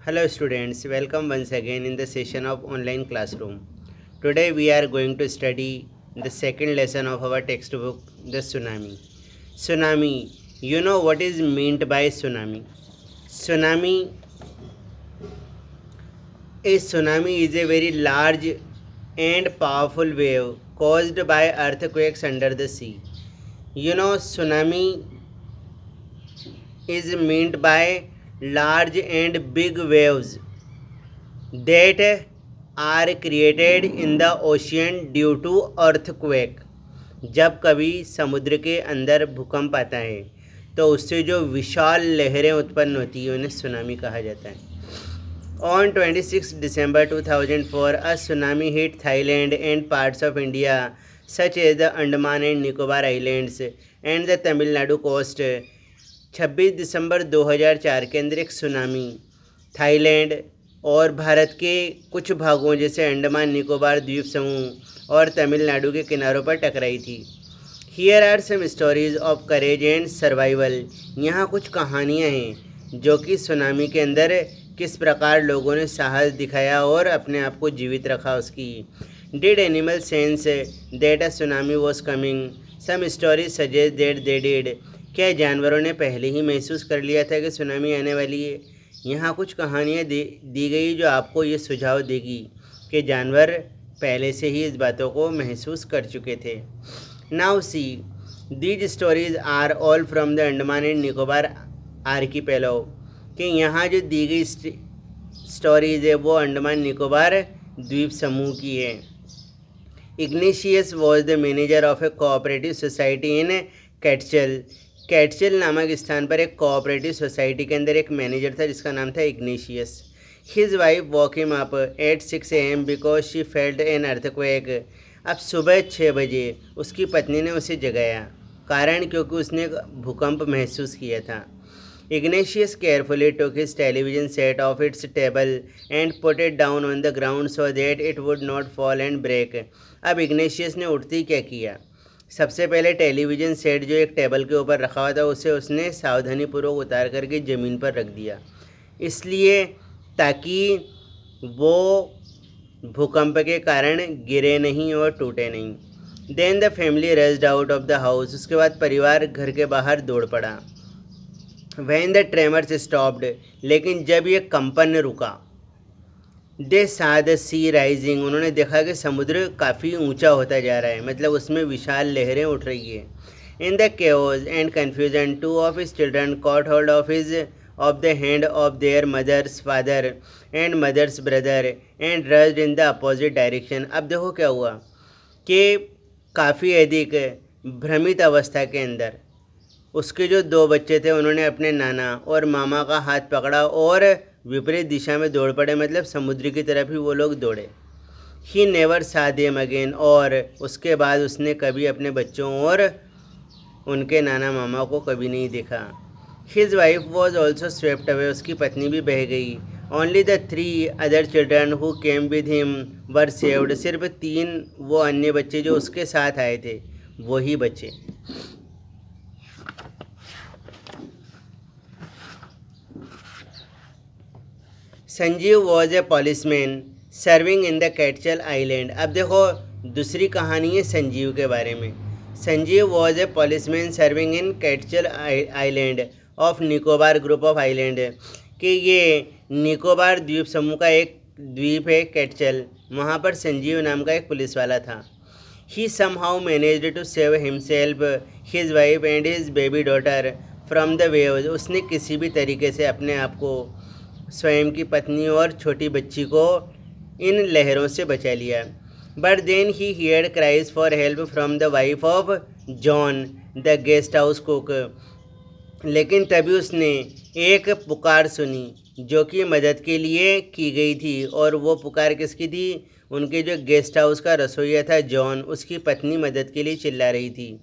Hello students, welcome once again in the session of online classroom. Today we are going to study the second lesson of our textbook, the tsunami. Tsunami, you know what is meant by tsunami? Tsunami, a tsunami is a very large and powerful wave caused by earthquakes under the sea. Tsunami is meant by large and big waves that are created in the ocean due to earthquake. जब कभी समुद्र के अंदर भूकंप आता है तो उससे जो विशाल लहरें उत्पन्न होती हैं उन्हें सुनामी कहा जाता है. On 26 December 2004, a tsunami hit Thailand and parts of India such as the Andaman and Nicobar Islands and the Tamil Nadu coast. 26 दिसंबर 2004 के अंदर एक सुनामी थाईलैंड और भारत के कुछ भागों जैसे अंडमान निकोबार द्वीप समूह और तमिलनाडु के किनारों पर टकराई थी. Here are some stories of courage and survival. यहाँ कुछ कहानियाँ हैं जो कि सुनामी के अंदर किस प्रकार लोगों ने साहस दिखाया और अपने आप को जीवित रखा उसकी. Did animal sense that a tsunami was coming? Some stories suggest that they did. क्या जानवरों ने पहले ही महसूस कर लिया था कि सुनामी आने वाली है? यहाँ कुछ कहानियाँ दी गई जो आपको ये सुझाव देगी कि जानवर पहले से ही इस बातों को महसूस कर चुके थे. Now see, these stories are all from the Andaman and Nicobar archipelago. कि यहाँ जो दी गई स्टोरीज है वो अंडमान निकोबार द्वीप समूह की है. Ignatius was the manager of a cooperative society in Katchal. Katchal नामक स्थान पर एक कोऑपरेटिव सोसाइटी के अंदर एक मैनेजर था जिसका नाम था Ignatius. His wife walk him up at 6 AM because she felt an earthquake. अब सुबह 6 बजे उसकी पत्नी ने उसे जगाया, कारण क्योंकि उसने भूकंप महसूस किया था. Ignatius carefully took his television set off its table and put it down on the ground so that it would not fall and break. अब इग्नेशियस ने उठते ही क्या किया? सबसे पहले टेलीविज़न सेट जो एक टेबल के ऊपर रखा हुआ था उसे उसने सावधानीपूर्वक उतार करके ज़मीन पर रख दिया, इसलिए ताकि वो भूकंप के कारण गिरे नहीं और टूटे नहीं. Then the family rushed out of the house. उसके बाद परिवार घर के बाहर दौड़ पड़ा. When the tremors stopped, लेकिन जब ये कंपन रुका, दे सा द सी राइजिंग. उन्होंने देखा कि समुद्र काफ़ी ऊंचा होता जा रहा है, मतलब उसमें विशाल लहरें उठ रही है. In the chaos and confusion, 2 of his children caught hold of the hand of their mother's father and mother's brother and rushed in the opposite direction. अब देखो क्या हुआ कि काफ़ी अधिक भ्रमित अवस्था के अंदर उसके जो 2 बच्चे थे उन्होंने अपने नाना और मामा का हाथ पकड़ा और विपरीत दिशा में दौड़ पड़े, मतलब समुद्र की तरफ ही वो लोग दौड़े. ही नेवर सा देम अगेन. और उसके बाद उसने कभी अपने बच्चों और उनके नाना मामा को कभी नहीं देखा. His wife was also swept away. उसकी पत्नी भी बह गई. Only the 3 other children who came with him were saved. सिर्फ 3 वो अन्य बच्चे जो उसके साथ आए थे वो ही बचे. Sanjeev was a policeman serving in the Katchal island. अब देखो दूसरी कहानी है संजीव के बारे में. Sanjeev was a policeman serving in Katchal island of Nicobar group of island. कि ये निकोबार द्वीप समूह का एक द्वीप है कैटचल, वहाँ पर संजीव नाम का एक पुलिस वाला था. He somehow managed to save himself, his wife and his baby daughter from the waves. उसने किसी भी तरीके से अपने आप को, स्वयं की पत्नी और छोटी बच्ची को इन लहरों से बचा लिया. But then he heard cries for help from the wife of John the guest house cook. लेकिन तभी उसने एक पुकार सुनी जो कि मदद के लिए की गई थी, और वो पुकार किसकी थी? उनके जो गेस्ट हाउस का रसोइया था जॉन, उसकी पत्नी मदद के लिए चिल्ला रही थी.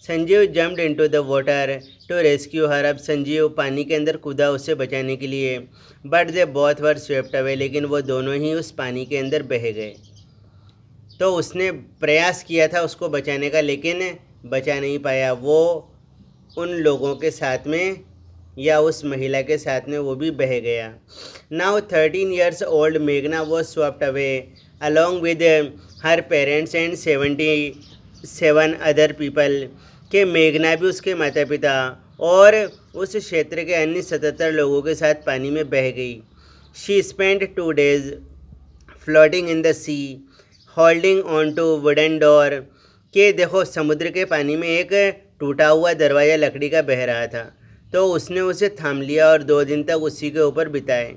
Sanjeev jumped into the water to rescue her. अब संजीव पानी के अंदर कूदा उसे बचाने के लिए. But they both were swept away. लेकिन वो दोनों ही उस पानी के अंदर बह गए. तो उसने प्रयास किया था उसको बचाने का, लेकिन बचा नहीं पाया. वो उन लोगों के साथ में या उस महिला के साथ में वो भी बह गया। नाउ 13 years old मेघना was swept away along with her parents and 77 other people, के मेघना भी उसके माता पिता और उस क्षेत्र के अन्य 77 लोगों के साथ पानी में बह गई। She spend 2 days floating in the sea holding on to wooden door, के देखो समुद्र के पानी में एक टूटा हुआ दरवाज़ा लकड़ी का बह रहा था, तो उसने उसे थाम लिया और 2 दिन तक उसी के ऊपर बिताए।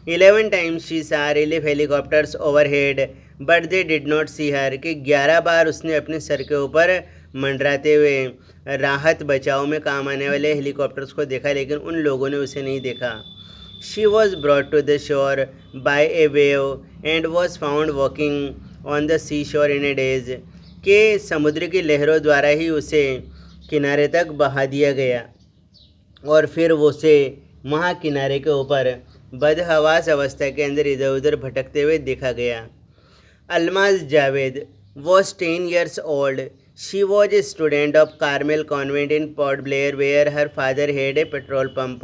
11 times she saw relief helicopters overhead but they did not see her, के 11 बार उसने अपने सर के ऊपर मंडराते हुए राहत बचाव में काम आने वाले हेलीकॉप्टर्स को देखा, लेकिन उन लोगों ने उसे नहीं देखा। She was brought to the shore by a wave and was found walking on the sea shore in A days, के समुद्र की लहरों द्वारा ही उसे किनारे तक बहा दिया गया और फिर उसे वहाँ किनारे के ऊपर बदहवास अवस्था के अंदर इधर उधर भटकते हुए देखा गया। Almaz Javed was 10 years old. She was a student of Carmel Convent in Port Blair where her father had a petrol pump.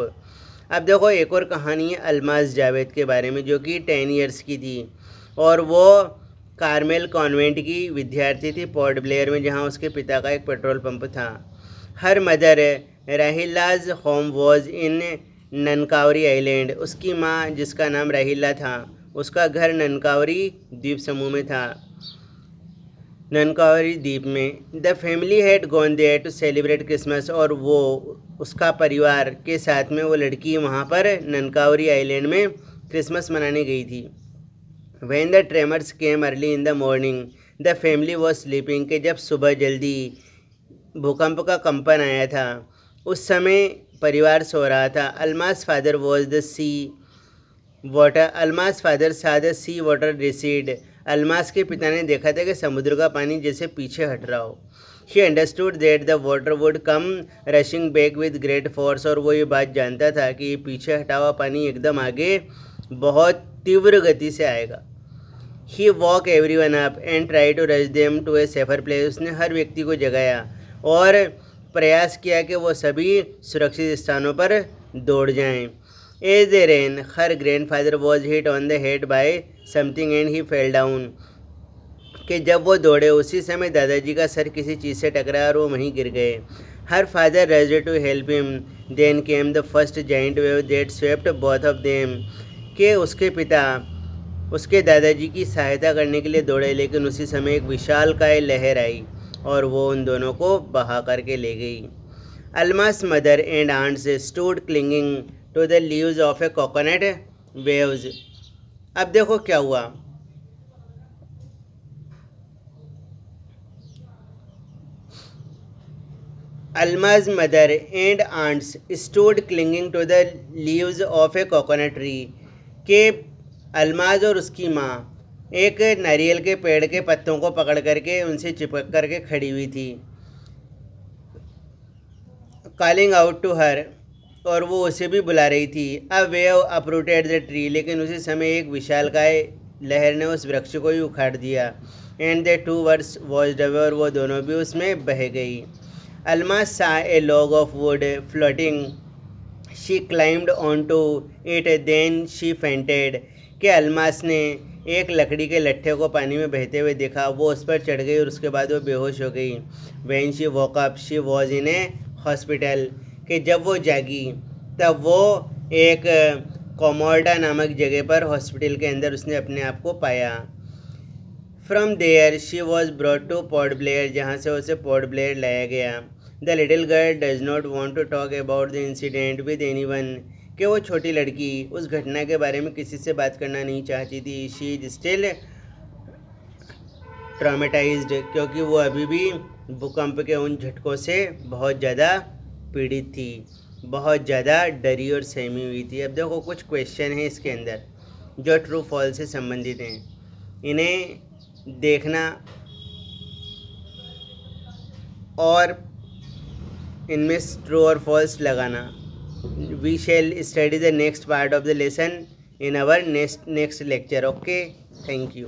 अब देखो एक और कहानी है अलमाज जावेद के बारे में, जो कि 10 years की थी और वो कार्मेल कॉन्वेंट की विद्यार्थी थी पोर्ट ब्लेयर में, जहाँ उसके पिता का एक पेट्रोल पंप था। Her mother Rahila's home was in Nancowry island, उसकी माँ जिसका नाम राहिला था उसका घर ननकावरी द्वीप समूह में था, ननकावरी द्वीप में। The family had gone there to celebrate Christmas, और वो उसका परिवार के साथ में वो लड़की वहाँ पर ननकावरी आइलैंड में क्रिसमस मनाने गई थी। When the tremors came early in the morning the family was sleeping, के जब सुबह जल्दी भूकंप का कंपन आया था उस समय परिवार सो रहा था। Almas father was the sea water, Almas father saw the sea water recede, Almas के पिता ने देखा था कि समुद्र का पानी जैसे पीछे हट रहा हो। He understood that the water would come rushing back with great force, और वो ये बात जानता था कि ये पीछे हटा हुआ पानी एकदम आगे बहुत तीव्र गति से आएगा। He woke everyone up and try to rush them to a safer place, उसने हर व्यक्ति को जगाया और प्रयास किया कि वो सभी सुरक्षित स्थानों पर दौड़ जाएं। As they ran her grandfather was hit on the head by something and he fell down, कि जब वो दौड़े उसी समय दादाजी का सर किसी चीज़ से टकराया और वो वहीं गिर गए। Her father rushed to help him then came the first giant wave that swept both of them, के उसके पिता उसके दादाजी की सहायता करने के लिए दौड़े, लेकिन उसी समय एक विशालकाय लहर आई और वो उन दोनों को बहा करके ले गई। Almas mother and aunts stood clinging to the leaves of a coconut waves. अब देखो क्या हुआ, Almaz mother and aunts stood clinging to the leaves of a coconut tree, के अलमाज और उसकी माँ एक नारियल के पेड़ के पत्तों को पकड़ करके उनसे चिपक करके खड़ी हुई थी। कॉलिंग आउट टू हर, और वो उसे भी बुला रही थी। A wave uprooted the tree, लेकिन उसी समय एक विशालकाय लहर ने उस वृक्ष को ही उखाड़ दिया। And the two words washed away, और वो दोनों भी उसमें बह गई। Alma saw a log of wood floating, she climbed onto it then she fainted, के अलमास ने एक लकड़ी के लट्ठे को पानी में बहते हुए देखा, वो उस पर चढ़ गई और उसके बाद वो बेहोश हो गई। When she walk up she was in A hospital, कि जब वो जागी तब वो एक कोमोर्डा नामक जगह पर हॉस्पिटल के अंदर उसने अपने आप को पाया। From there she was brought to Port Blair, जहाँ से उसे पोर्ट ब्लेयर लाया गया। The little girl does not want to talk about the incident with anyone, कि वो छोटी लड़की उस घटना के बारे में किसी से बात करना नहीं चाहती थी। शी इज स्टिल ट्रॉमेटाइज्ड, क्योंकि वो अभी भी भूकंप के उन झटकों से बहुत ज़्यादा पीड़ित थी, बहुत ज़्यादा डरी और सहमी हुई थी। अब देखो कुछ क्वेश्चन हैं इसके अंदर जो ट्रू फॉल्स से संबंधित हैं, इन्हें देखना और इनमें ट्रू और फॉल्स लगाना। We shall study the next part of the lesson in our next lecture. Okay, thank you.